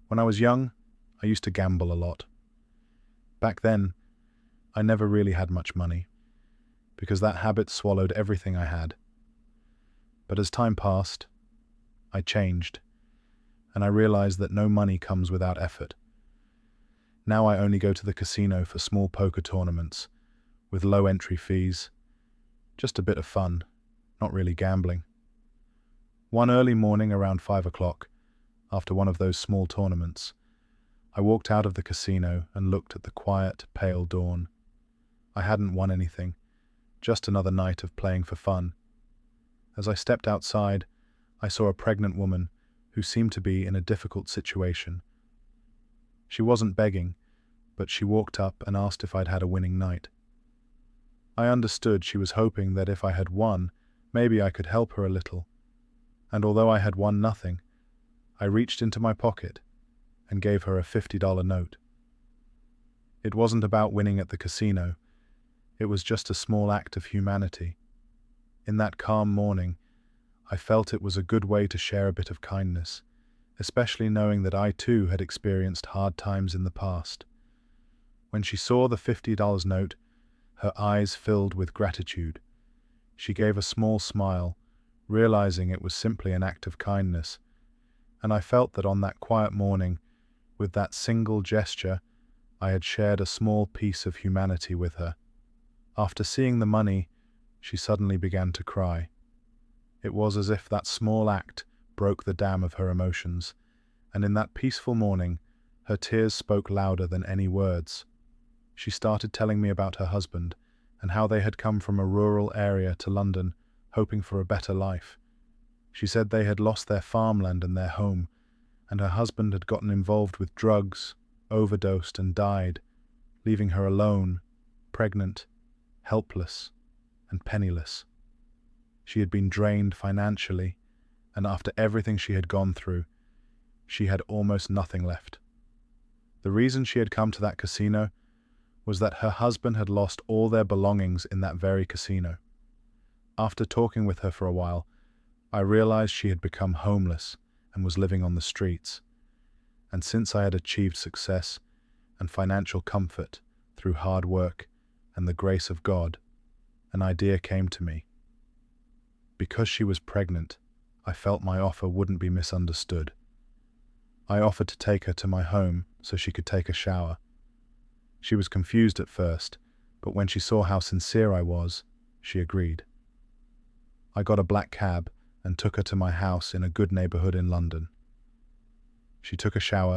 When I was young, I used to gamble a lot. Back then, I never really had much money, because that habit swallowed everything I had. But as time passed, I changed, and I realized that no money comes without effort. Now I only go to the casino for small poker tournaments, with low entry fees, just a bit of fun, not really gambling. One early morning around 5 o'clock, after one of those small tournaments, I walked out of the casino and looked at the quiet, pale dawn. I hadn't won anything, just another night of playing for fun. As I stepped outside, I saw a pregnant woman who seemed to be in a difficult situation. She wasn't begging, but she walked up and asked if I'd had a winning night. I understood she was hoping that if I had won, maybe I could help her a little. And although I had won nothing, I reached into my pocket and gave her a $50 note. It wasn't about winning at the casino. It was just a small act of humanity. In that calm morning, I felt it was a good way to share a bit of kindness, especially knowing that I too had experienced hard times in the past. When she saw the $50 note, her eyes filled with gratitude. She gave a small smile, realizing it was simply an act of kindness, and I felt that on that quiet morning, with that single gesture, I had shared a small piece of humanity with her. After seeing the money, she suddenly began to cry. It was as if that small act broke the dam of her emotions, and in that peaceful morning, her tears spoke louder than any words. She started telling me about her husband and how they had come from a rural area to London, hoping for a better life. She said they had lost their farmland and their home, and her husband had gotten involved with drugs, overdosed and died, leaving her alone, pregnant, helpless, and penniless. She had been drained financially, and after everything she had gone through, she had almost nothing left. The reason she had come to that casino was that her husband had lost all their belongings in that very casino. After talking with her for a while, I realized she had become homeless and was living on the streets. And since I had achieved success and financial comfort through hard work and the grace of God, an idea came to me. Because she was pregnant, I felt my offer wouldn't be misunderstood. I offered to take her to my home so she could take a shower. She was confused at first, but when she saw how sincere I was, she agreed. I got a black cab and took her to my house in a good neighborhood in London. She took a shower